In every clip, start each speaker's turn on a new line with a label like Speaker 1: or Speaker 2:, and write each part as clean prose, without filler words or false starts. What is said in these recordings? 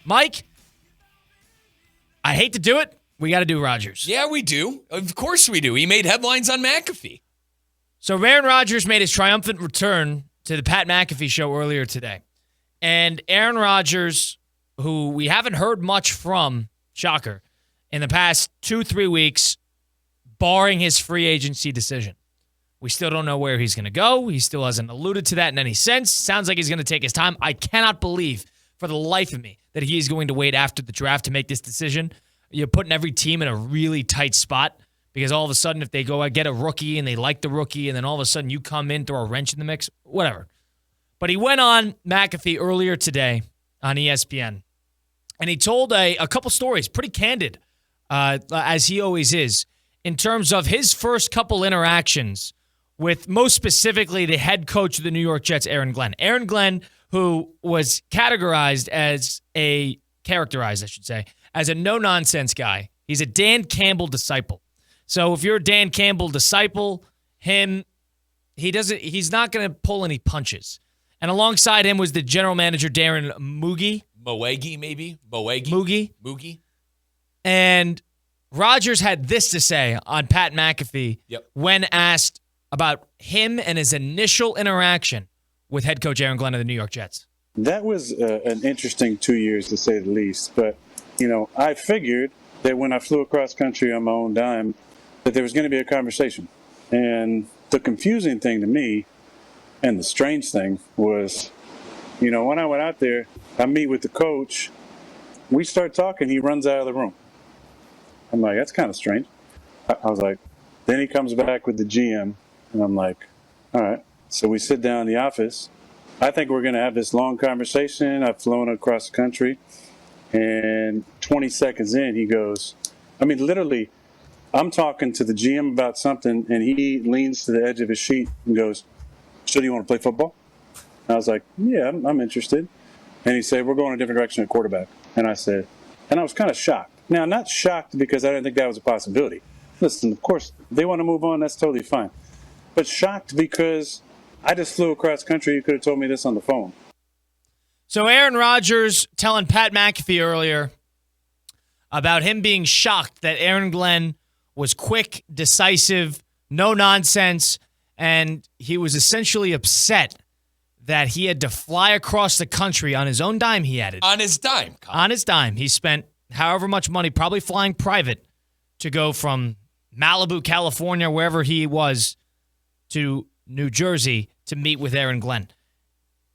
Speaker 1: Mike, I hate to do it. We got to do Rodgers.
Speaker 2: Yeah, we do. Of course we do. He made headlines on McAfee.
Speaker 1: So Aaron Rodgers made his triumphant return to the Pat McAfee Show earlier today. And Aaron Rodgers, who we haven't heard much from, shocker, in the past 2-3 weeks, barring his free agency decision. We still don't know where he's going to go. He still hasn't alluded to that in any sense. Sounds like he's going to take his time. I cannot believe for the life of me that he's going to wait after the draft to make this decision. You're putting every team in a really tight spot because all of a sudden if they go out, get a rookie and they like the rookie and then all of a sudden you come in, throw a wrench in the mix, whatever. But he went on McAfee earlier today on ESPN and he told a couple stories, pretty candid, as he always is, in terms of his first couple interactions with most specifically the head coach of the New York Jets, Aaron Glenn. Aaron Glenn, who was characterized, as a no-nonsense guy. He's a Dan Campbell disciple. So if you're a Dan Campbell disciple, he's not going to pull any punches. And alongside him was the general manager, Darren Moogie. Moogie. And Rodgers had this to say on Pat McAfee when asked about him and his initial interaction with head coach Aaron Glenn of the New York Jets.
Speaker 3: That was an interesting 2 years, to say the least. But, I figured that when I flew across country on my own dime, that there was going to be a conversation. And the confusing thing to me, and the strange thing, was, when I went out there, I meet with the coach. We start talking. He runs out of the room. I'm like, that's kind of strange. I was like, then he comes back with the GM. And I'm like, all right. So we sit down in the office. I think we're going to have this long conversation. I've flown across the country. And 20 seconds in, he goes, literally, I'm talking to the GM about something, and he leans to the edge of his seat and goes, so do you want to play football? And I was like, yeah, I'm interested. And he said, we're going a different direction at quarterback. And I was kind of shocked. Now, not shocked because I didn't think that was a possibility. Listen, of course, if they want to move on, that's totally fine. But shocked because I just flew across country. You could have told me this on the phone.
Speaker 1: So Aaron Rodgers telling Pat McAfee earlier about him being shocked that Aaron Glenn was quick, decisive, no nonsense, and he was essentially upset that he had to fly across the country on his own dime, he added.
Speaker 2: On his dime. Colin.
Speaker 1: On his dime. He spent however much money, probably flying private, to go from Malibu, California, wherever he was, to New Jersey to meet with Aaron Glenn.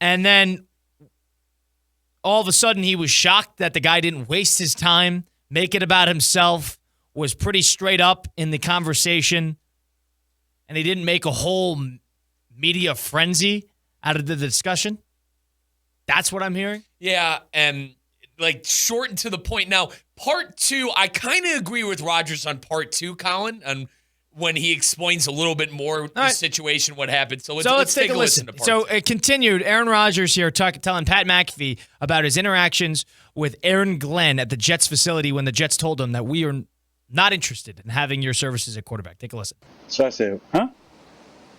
Speaker 1: And then all of a sudden he was shocked that the guy didn't waste his time, make it about himself, was pretty straight up in the conversation, and he didn't make a whole media frenzy out of the discussion. That's what I'm hearing.
Speaker 2: Yeah, and short and to the point. Now, part two, I kind of agree with Rodgers on part two, Colin, and when he explains a little bit more the situation, what happened. So let's take a listen to part two.
Speaker 1: It continued. Aaron Rodgers here telling Pat McAfee about his interactions with Aaron Glenn at the Jets facility when the Jets told him that we are not interested in having your services at quarterback. Take a listen.
Speaker 3: So I said, huh?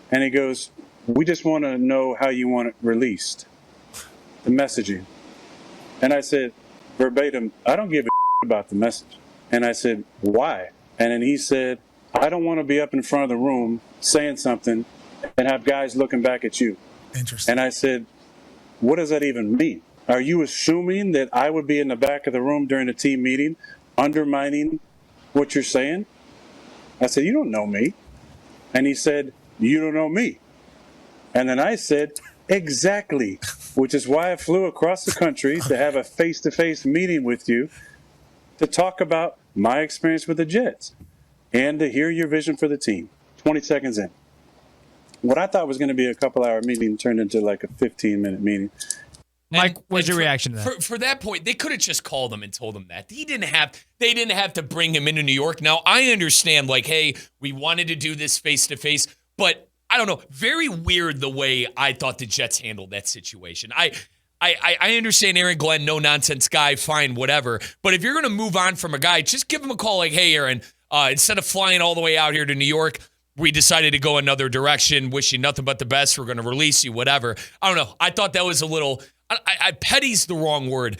Speaker 3: And he goes, we just want to know how you want it released, the messaging. And I said, verbatim, I don't give a about the message. And I said, why? And then he said, I don't want to be up in front of the room saying something and have guys looking back at you.
Speaker 4: Interesting.
Speaker 3: And I said, what does that even mean? Are you assuming that I would be in the back of the room during a team meeting undermining what you're saying? I said, you don't know me. And he said, you don't know me. And then I said, exactly, which is why I flew across the country to have a face-to-face meeting with you to talk about my experience with the Jets and to hear your vision for the team. 20 seconds in. What I thought was going to be a couple-hour meeting turned into like a 15-minute meeting.
Speaker 1: Mike, what's your reaction to that?
Speaker 2: For that point, they could have just called him and told him that. They didn't have to bring him into New York. Now, I understand, hey, we wanted to do this face-to-face, but I don't know, very weird the way I thought the Jets handled that situation. I understand Aaron Glenn, no-nonsense guy, fine, whatever. But if you're going to move on from a guy, just give him a call hey, Aaron, instead of flying all the way out here to New York, we decided to go another direction, wish you nothing but the best, we're going to release you, whatever. I don't know. I thought that was a little, petty's the wrong word.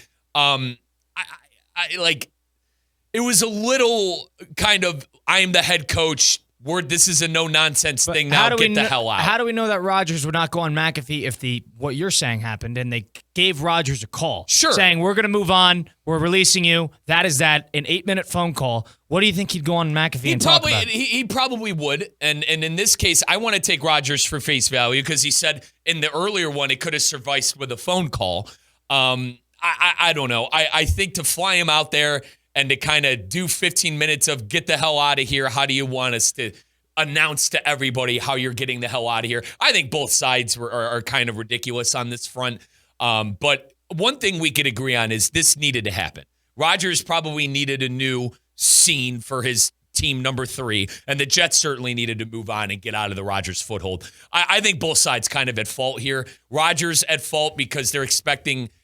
Speaker 2: it was a little kind of, I am the head coach. This is a no-nonsense thing now. Get the hell out.
Speaker 1: How do we know that Rodgers would not go on McAfee if what you're saying happened and they gave Rodgers a call?
Speaker 2: Sure.
Speaker 1: Saying, we're going to move on. We're releasing you. That is that. An 8-minute phone call. What do you think he'd go on McAfee and talk about?
Speaker 2: He probably would. And in this case, I want to take Rodgers for face value because he said in the earlier one it could have sufficed with a phone call. I don't know. I think to fly him out there and to kind of do 15 minutes of get the hell out of here, how do you want us to announce to everybody how you're getting the hell out of here? I think both sides are kind of ridiculous on this front. But one thing we could agree on is this needed to happen. Rodgers probably needed a new scene for his team number 3, and the Jets certainly needed to move on and get out of the Rodgers foothold. I think both sides kind of at fault here. Rodgers at fault because they're expecting –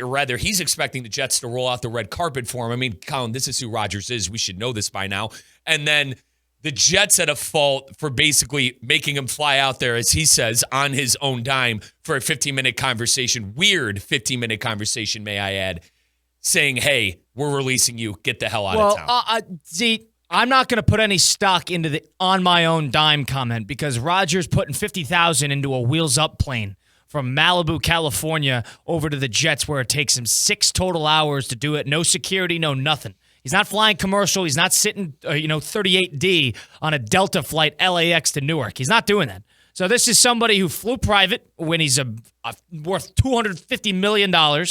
Speaker 2: or rather, he's expecting the Jets to roll out the red carpet for him. I mean, Colin, this is who Rodgers is. We should know this by now. And then the Jets at a fault for basically making him fly out there, as he says, on his own dime for a 15-minute conversation. Weird 15-minute conversation, may I add, saying, hey, we're releasing you. Get the hell out of town.
Speaker 1: See, I'm not going to put any stock into the on my own dime comment because Rodgers putting $50,000 into a wheels up plane from Malibu, California, over to the Jets where it takes him 6 total hours to do it. No security, no nothing. He's not flying commercial. He's not sitting, 38D on a Delta flight LAX to Newark. He's not doing that. So this is somebody who flew private when he's worth $250 million.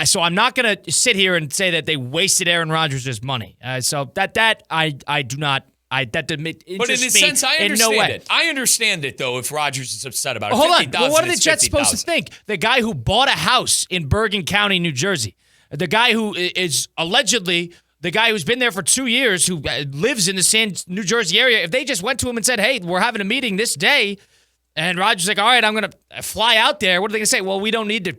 Speaker 1: So I'm not going to sit here and say that they wasted Aaron Rodgers' money. So that I do not. That didn't
Speaker 2: but in a sense, I understand it. I understand it, though, if Rodgers is upset about it.
Speaker 1: Hold on. Well, what are the Jets supposed to think? The guy who bought a house in Bergen County, New Jersey, the guy who is allegedly the guy who's been there for 2 years, who lives in the New Jersey area, if they just went to him and said, hey, we're having a meeting this day, and Rodgers is like, all right, I'm going to fly out there, what are they going to say? Well, we don't need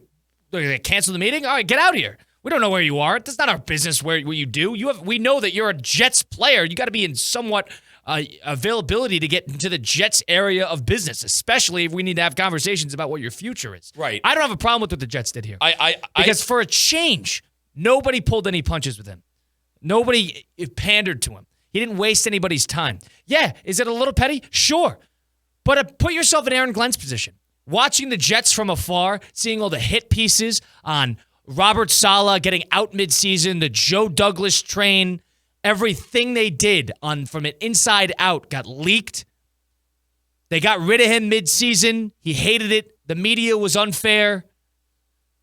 Speaker 1: to cancel the meeting? All right, get out of here. We don't know where you are. That's not our business what you do. We know that you're a Jets player. You got to be in somewhat availability to get into the Jets area of business, especially if we need to have conversations about what your future is.
Speaker 2: Right.
Speaker 1: I don't have a problem with what the Jets did here. Because for a change, nobody pulled any punches with him. Nobody pandered to him. He didn't waste anybody's time. Yeah, is it a little petty? Sure. But put yourself in Aaron Glenn's position. Watching the Jets from afar, seeing all the hit pieces on Robert Saleh getting out midseason, the Joe Douglas train, everything they did from an inside out got leaked. They got rid of him midseason. He hated it. The media was unfair.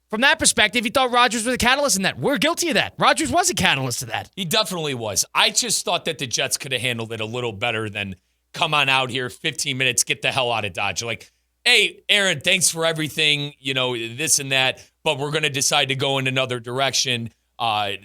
Speaker 1: From that perspective, he thought Rodgers was a catalyst in that. We're guilty of that. Rodgers was a catalyst to that.
Speaker 2: He definitely was. I just thought that the Jets could have handled it a little better than come on out here, 15 minutes, get the hell out of Dodge. Like, hey, Aaron, thanks for everything, this and that, but we're going to decide to go in another direction.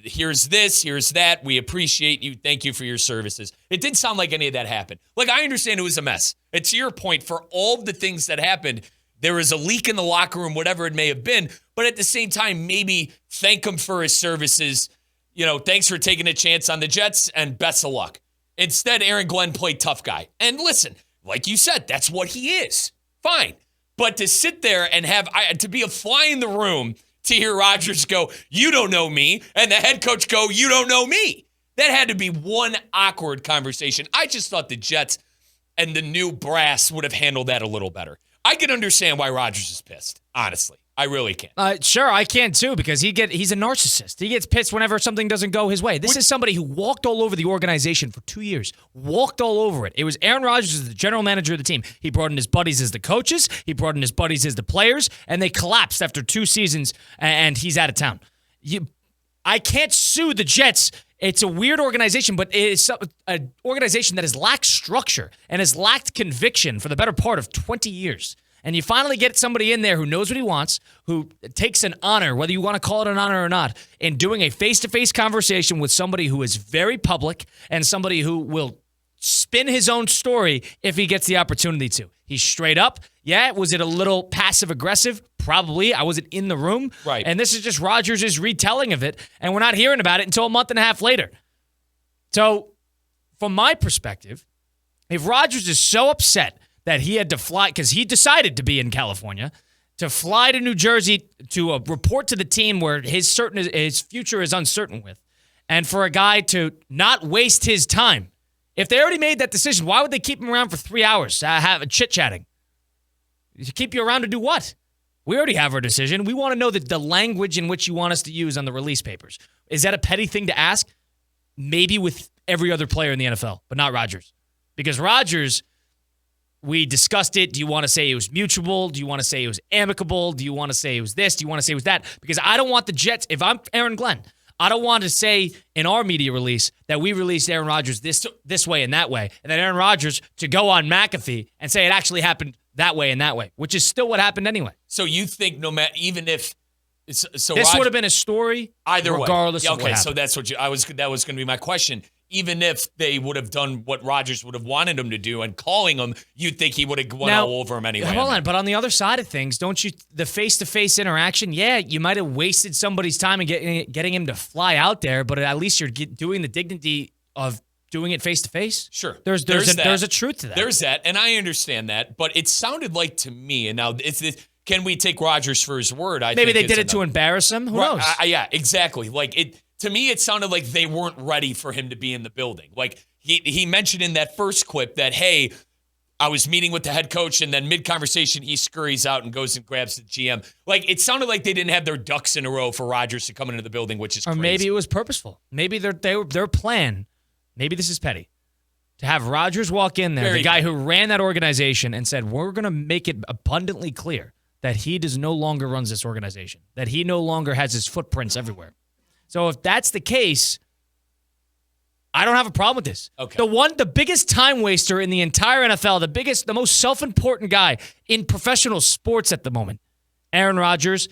Speaker 2: Here's this, here's that. We appreciate you. Thank you for your services. It didn't sound like any of that happened. Like, I understand it was a mess. And to your point, for all of the things that happened, there was a leak in the locker room, whatever it may have been. But at the same time, maybe thank him for his services. Thanks for taking a chance on the Jets and best of luck. Instead, Aaron Glenn played tough guy. And listen, like you said, that's what he is. Fine. But to sit there and to be a fly in the room to hear Rodgers go, you don't know me, and the head coach go, you don't know me. That had to be one awkward conversation. I just thought the Jets and the new brass would have handled that a little better. I can understand why Rodgers is pissed, honestly. I really can.
Speaker 1: Sure, I can too, because he's a narcissist. He gets pissed whenever something doesn't go his way. This is somebody who walked all over the organization for 2 years. Walked all over it. It was Aaron Rodgers as the general manager of the team. He brought in his buddies as the coaches. He brought in his buddies as the players, and they collapsed after 2 seasons, and he's out of town. I can't sue the Jets. It's a weird organization, but it's an organization that has lacked structure and has lacked conviction for the better part of 20 years. And you finally get somebody in there who knows what he wants, who takes an honor, whether you want to call it an honor or not, in doing a face-to-face conversation with somebody who is very public and somebody who will spin his own story if he gets the opportunity to. He's straight up. Yeah, was it a little passive-aggressive? Probably. I wasn't in the room.
Speaker 2: Right.
Speaker 1: And this is just Rodgers' retelling of it, and we're not hearing about it until a month and a half later. So, from my perspective, if Rodgers is so upset that he had to fly, because he decided to be in California, to fly to New Jersey to report to the team where his future is uncertain with, And for a guy to not waste his time, if they already made that decision, why would they keep him around for 3 hours chit-chatting? To keep you around to do what? We already have our decision. We want to know the language in which you want us to use on the release papers. Is that a petty thing to ask? Maybe with every other player in the NFL, but not Rodgers. Because Rodgers, we discussed it. Do you want to say it was mutual? Do you want to say it was amicable? Do you want to say it was this? Do you want to say it was that? Because I don't want the Jets, if I'm Aaron Glenn, I don't want to say in our media release that we released Aaron Rodgers this way and that way, and then Aaron Rodgers to go on McAfee and say it actually happened that way and that way, which is still what happened anyway.
Speaker 2: So you think no matter, even if this
Speaker 1: would have been a story
Speaker 2: either
Speaker 1: regardless
Speaker 2: way.
Speaker 1: of what happened.
Speaker 2: So that's what that was going to be my question. Even if they would have done what Rodgers would have wanted him to do and calling him, you'd think he would have went all over him anyway.
Speaker 1: Hold on, but on the other side of things, don't you, the face-to-face interaction, yeah, you might have wasted somebody's time and getting him to fly out there, but at least you're doing the dignity of doing it face-to-face.
Speaker 2: Sure.
Speaker 1: There's a truth to that.
Speaker 2: There's that, and I understand that, but it sounded like to me, and now can we take Rodgers for his word?
Speaker 1: Maybe they did it to embarrass him. Who knows?
Speaker 2: Yeah, exactly. Like it. To me, it sounded like they weren't ready for him to be in the building. Like he mentioned in that first clip that, hey, I was meeting with the head coach, and then mid-conversation, he scurries out and goes and grabs the GM. Like, it sounded like they didn't have their ducks in a row for Rodgers to come into the building, which is crazy.
Speaker 1: Or maybe it was purposeful. Maybe their plan, maybe this is petty, to have Rodgers walk in there, the guy who ran that organization, and said, we're going to make it abundantly clear that he no longer runs this organization, that he no longer has his footprints everywhere. So if that's the case, I don't have a problem with this.
Speaker 2: Okay.
Speaker 1: The biggest time waster in the entire NFL, the most self-important guy in professional sports at the moment, Aaron Rodgers,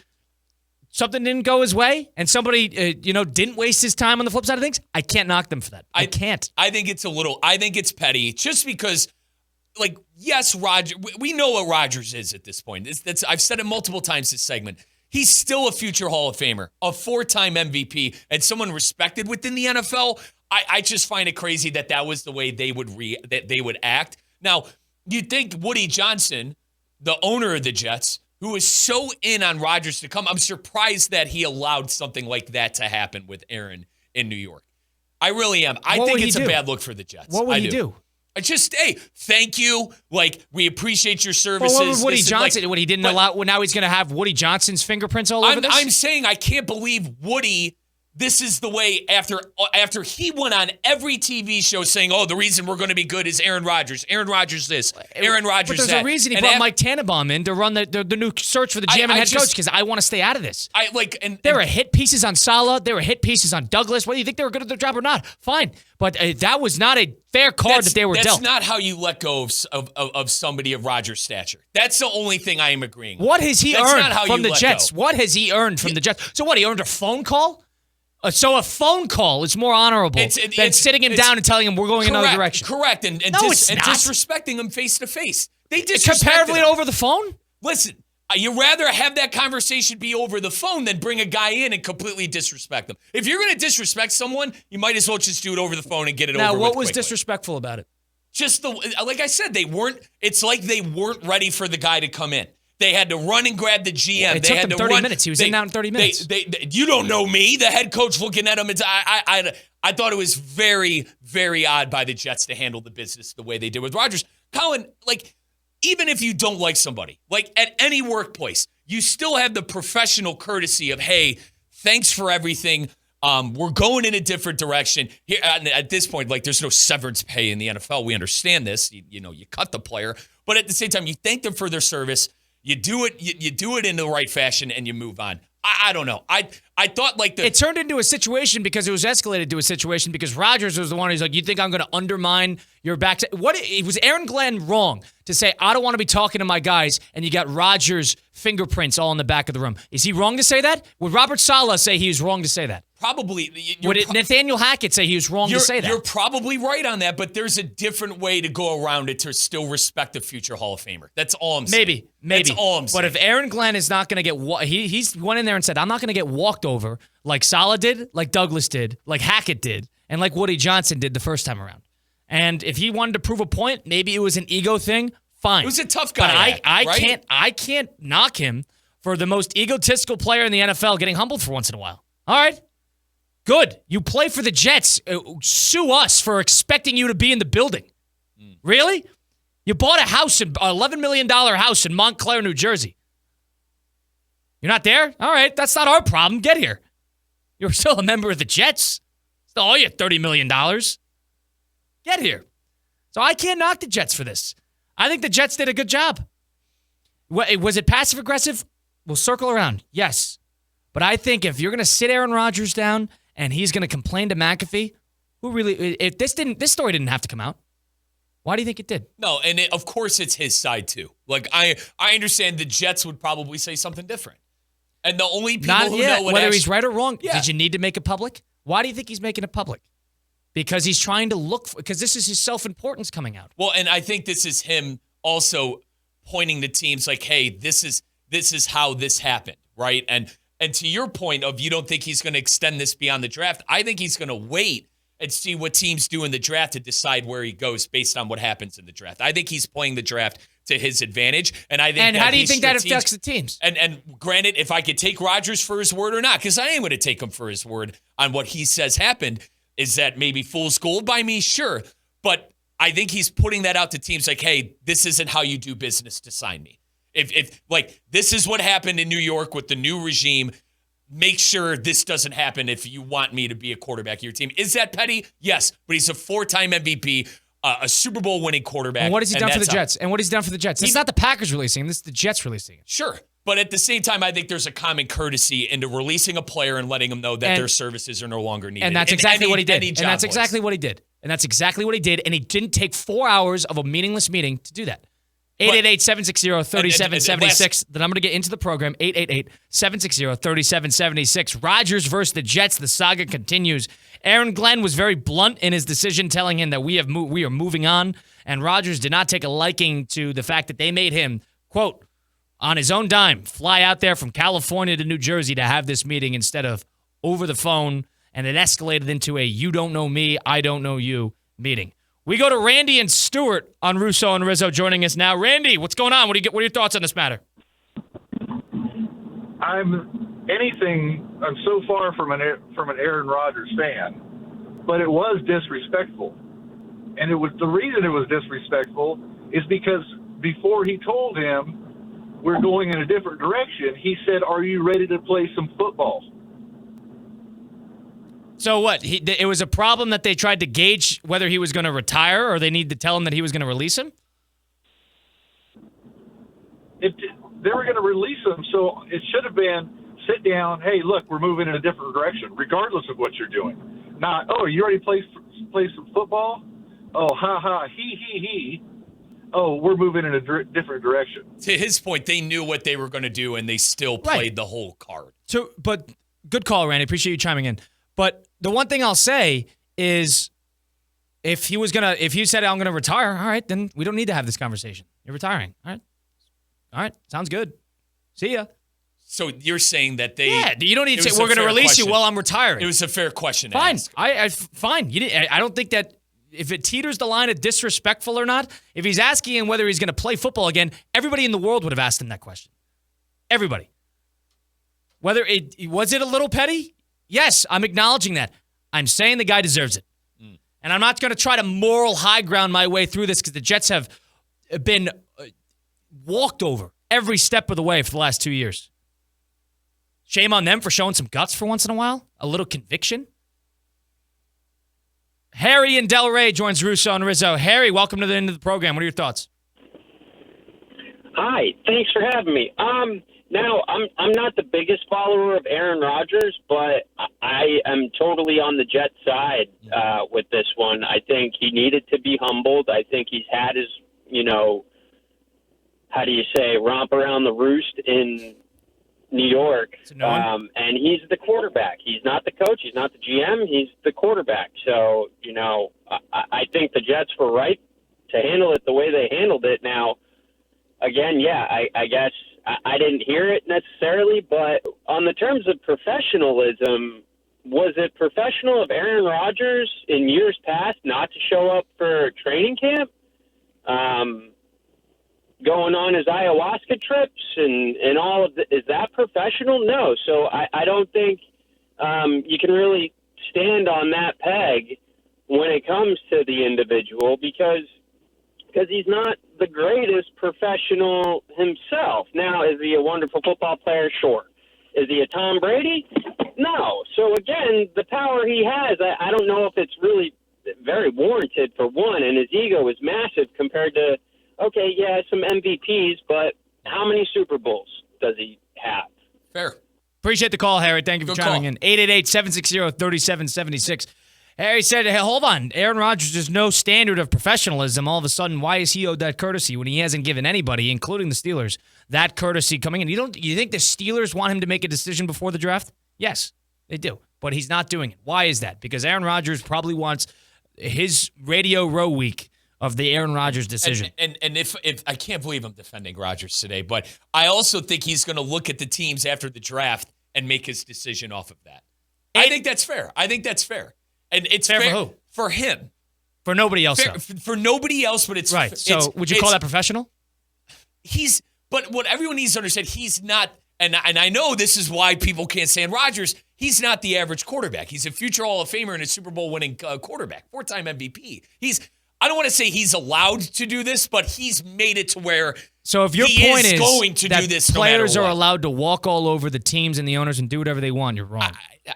Speaker 1: something didn't go his way, and somebody didn't waste his time on the flip side of things. I can't knock them for that. I can't.
Speaker 2: I think it's petty, just because, like, yes, Rodgers. We know what Rodgers is at this point. I've said it multiple times this segment. He's still a future Hall of Famer, a 4-time MVP, and someone respected within the NFL. I just find it crazy that was the way they would act. Now, you'd think Woody Johnson, the owner of the Jets, who was so in on Rodgers to come, I'm surprised that he allowed something like that to happen with Aaron in New York. I really am. I think it's a bad look for the Jets.
Speaker 1: What would he do?
Speaker 2: I just, hey, thank you. Like, we appreciate your services.
Speaker 1: Well, what would Woody Johnson, when he didn't allow, now he's going to have Woody Johnson's fingerprints all over this?
Speaker 2: I'm saying I can't believe Woody, this is the way, after he went on every TV show saying, oh, the reason we're going to be good is Aaron Rodgers. Aaron Rodgers this, Aaron Rodgers that.
Speaker 1: But there's a reason he brought Mike Tannenbaum in to run the new search for the GM and head coach, because I want to stay out of this. There were hit pieces on Saleh. There were hit pieces on Douglas. Whether you think they were good at their job or not, fine. But that was not a fair card that they were dealt.
Speaker 2: That's not how you let go of somebody of Rodgers' stature. That's the only thing I am agreeing with.
Speaker 1: What has he earned from the Jets? What has he earned from the Jets? So what, he earned a phone call? So a phone call is more honorable than sitting him down and telling him we're going another direction.
Speaker 2: Correct. And disrespecting him face to face. They disrespected
Speaker 1: comparatively
Speaker 2: him.
Speaker 1: Over the phone?
Speaker 2: Listen, you'd rather have that conversation be over the phone than bring a guy in and completely disrespect them. If you're going to disrespect someone, you might as well just do it over the phone and get it over with.
Speaker 1: Now, what was
Speaker 2: quickly.
Speaker 1: Disrespectful about it?
Speaker 2: Just like I said, it's like they weren't ready for the guy to come in. They had to run and grab the GM.
Speaker 1: It took them 30 minutes. He was in and out in 30 minutes.
Speaker 2: You don't know me. The head coach looking at him. I thought it was very, very odd by the Jets to handle the business the way they did with Rodgers. Colin, like, even if you don't like somebody, like at any workplace, you still have the professional courtesy of, hey, thanks for everything. We're going in a different direction. Here at this point, like, there's no severance pay in the NFL. We understand this. You cut the player. But at the same time, you thank them for their service. You do it. You do it in the right fashion, and you move on. I don't know. I thought like
Speaker 1: it turned into a situation because it was escalated to a situation because Rodgers was the one who's like, you think I'm going to undermine your back? Was Aaron Glenn wrong to say I don't want to be talking to my guys, and you got Rodgers' fingerprints all in the back of the room? Is he wrong to say that? Would Robert Saleh say he was wrong to say that?
Speaker 2: Probably.
Speaker 1: Would Nathaniel Hackett say he was wrong to say that?
Speaker 2: You're probably right on that, but there's a different way to go around it to still respect a future Hall of Famer. That's all I'm saying.
Speaker 1: Maybe.
Speaker 2: That's all I'm saying.
Speaker 1: But if Aaron Glenn is not going to get he's went in there and said, I'm not going to get walked over like Saleh did, like Douglas did, like Hackett did, and like Woody Johnson did the first time around. And if he wanted to prove a point, maybe it was an ego thing, fine.
Speaker 2: It was a tough guy.
Speaker 1: But I can't knock him for the most egotistical player in the NFL getting humbled for once in a while. All right. Good. You play for the Jets. Sue us for expecting you to be in the building. Really? You bought a house, an $11 million house in Montclair, New Jersey. You're not there? All right, that's not our problem. Get here. You're still a member of the Jets. Still owe you $30 million. Get here. So I can't knock the Jets for this. I think the Jets did a good job. Was it passive-aggressive? We'll circle around. Yes. But I think if you're going to sit Aaron Rodgers down and he's going to complain to McAfee, if this story didn't have to come out. Why do you think it did?
Speaker 2: No, and of course it's his side too. Like I understand the Jets would probably say something different. And the only people who know
Speaker 1: whether he's right or wrong, did you need to make it public? Why do you think he's making it public? Because he's trying to because this is his self-importance coming out.
Speaker 2: Well, and I think this is him also pointing to teams like, hey, this is how this happened, right? And to your point of you don't think he's going to extend this beyond the draft, I think he's going to wait and see what teams do in the draft to decide where he goes based on what happens in the draft. I think he's playing the draft to his advantage, and I think.
Speaker 1: And how do you think that affects the teams?
Speaker 2: And granted, if I could take Rodgers for his word or not, because I am going to take him for his word on what he says happened. Is that maybe fool's gold by me? Sure, but I think he's putting that out to teams like, hey, this isn't how you do business to sign me. If like this is what happened in New York with the new regime. Make sure this doesn't happen if you want me to be a quarterback of your team. Is that petty? Yes, but he's a 4-time MVP, a Super Bowl winning quarterback.
Speaker 1: And what has he done for the Jets? It's not the Packers releasing him. This is the Jets releasing him.
Speaker 2: Sure. But at the same time, I think there's a common courtesy into releasing a player and letting them know that their services are no longer needed.
Speaker 1: And that's exactly what he did. And that's exactly what he did. And he didn't take 4 hours of a meaningless meeting to do that. 888-760-3776. The number to get into the program, 888-760-3776. Rodgers versus the Jets. The saga continues. Aaron Glenn was very blunt in his decision, telling him that we are moving on. And Rodgers did not take a liking to the fact that they made him, quote, on his own dime, fly out there from California to New Jersey to have this meeting instead of over the phone. And it escalated into a you don't know me, I don't know you meeting. We go to Randy and Stewart on Russo and Rizzo joining us now. Randy, what's going on? What are your thoughts on this matter?
Speaker 4: I'm so far from an Aaron Rodgers fan, but it was disrespectful. And the reason it was disrespectful is because before he told him we're going in a different direction, he said, "Are you ready to play some football?"
Speaker 1: So what? It was a problem that they tried to gauge whether he was going to retire, or they need to tell him that he was going to release him?
Speaker 4: They were going to release him, so it should have been sit down, hey, look, we're moving in a different direction, regardless of what you're doing. Not, oh, you ready to play some football? Oh, ha, ha, he. Oh, we're moving in a different direction.
Speaker 2: To his point, they knew what they were going to do, and they still played the whole card.
Speaker 1: So, but good call, Randy. Appreciate you chiming in. But the one thing I'll say is if you said I'm going to retire, all right, then we don't need to have this conversation. You're retiring. All right. Sounds good. See ya.
Speaker 2: So you're saying that they...
Speaker 1: Yeah, you don't need to say, we're going to release you while I'm retiring.
Speaker 2: It was a fair question to
Speaker 1: Fine.
Speaker 2: ask.
Speaker 1: Fine. I don't think that if it teeters the line of disrespectful or not, if he's asking him whether he's going to play football again, everybody in the world would have asked him that question. Everybody. Was it a little petty? Yes, I'm acknowledging that. I'm saying the guy deserves it. And I'm not going to try to moral high ground my way through this because the Jets have been walked over every step of the way for the last 2 years. Shame on them for showing some guts for once in a while. A little conviction. Harry in Delray joins Russo and Rizzo. Harry, welcome to the end of the program. What are your thoughts?
Speaker 5: Hi, thanks for having me. Now, I'm not the biggest follower of Aaron Rodgers, but I am totally on the Jets side with this one. I think he needed to be humbled. I think he's had his, romp around the roost in New York. And he's the quarterback. He's not the coach. He's not the GM. He's the quarterback. So, I think the Jets were right to handle it the way they handled it. Now, again, I guess I didn't hear it necessarily, but on the terms of professionalism, was it professional of Aaron Rodgers in years past not to show up for training camp? Going on his ayahuasca trips and all of is that professional? No. So I don't think you can really stand on that peg when it comes to the individual because he's not the greatest professional himself. Now, is he a wonderful football player? Sure. Is he a Tom Brady? No. So, again, the power he has, I don't know if it's really very warranted, for one, and his ego is massive compared to, okay, yeah, some MVPs, but how many Super Bowls does he have?
Speaker 2: Fair.
Speaker 1: Appreciate the call, Harry. Thank you for chiming in. 888-760-3776. Harry said, hey, hold on. Aaron Rodgers, there's no standard of professionalism. All of a sudden, why is he owed that courtesy when he hasn't given anybody, including the Steelers, that courtesy coming in? You think the Steelers want him to make a decision before the draft? Yes, they do. But he's not doing it. Why is that? Because Aaron Rodgers probably wants his Radio Row week of the Aaron Rodgers decision.
Speaker 2: And if I can't believe I'm defending Rodgers today, but I also think he's going to look at the teams after the draft and make his decision off of that. I think that's fair. And it's
Speaker 1: fair for who?
Speaker 2: For him.
Speaker 1: For nobody else.
Speaker 2: For nobody else, but it's
Speaker 1: right. So would you call that professional?
Speaker 2: But what everyone needs to understand, he's not, and I know this is why people can't stand Rodgers. He's not the average quarterback. He's a future Hall of Famer and a Super Bowl winning quarterback, 4-time MVP. I don't want to say he's allowed to do this, but he's made it to where
Speaker 1: so if your point is
Speaker 2: going to
Speaker 1: that
Speaker 2: do this
Speaker 1: players
Speaker 2: no matter
Speaker 1: are
Speaker 2: what.
Speaker 1: allowed to walk all over the teams and the owners and do whatever they want, you're wrong.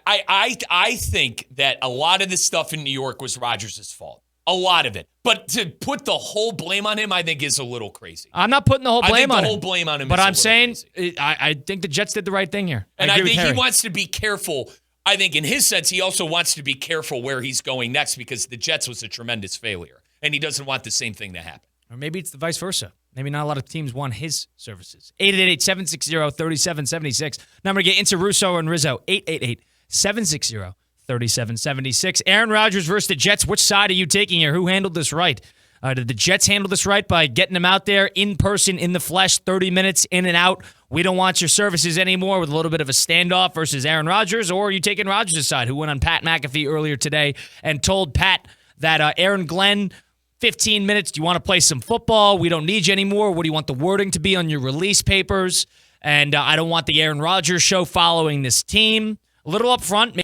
Speaker 2: I think that a lot of this stuff in New York was Rodgers' fault. A lot of it. But to put the whole blame on him, I think is a little crazy.
Speaker 1: I'm not putting the whole blame on him.
Speaker 2: The whole blame on him
Speaker 1: but
Speaker 2: is
Speaker 1: I'm saying
Speaker 2: crazy.
Speaker 1: I think the Jets did the right thing here.
Speaker 2: And I think he wants to be careful. I think in his sense, he also wants to be careful where he's going next because the Jets was a tremendous failure. And he doesn't want the same thing to happen.
Speaker 1: Or maybe it's the vice versa. Maybe not a lot of teams want his services. 888-760-3776. Number to get into Russo and Rizzo. 888-760-3776. Aaron Rodgers versus the Jets. Which side are you taking here? Who handled this right? Did the Jets handle this right by getting him out there in person, in the flesh, 30 minutes, in and out? We don't want your services anymore with a little bit of a standoff versus Aaron Rodgers? Or are you taking Rodgers' side, who went on Pat McAfee earlier today and told Pat that Aaron Glenn, 15 minutes, do you want to play some football? We don't need you anymore. What do you want the wording to be on your release papers? And I don't want the Aaron Rodgers show following this team. A little up front.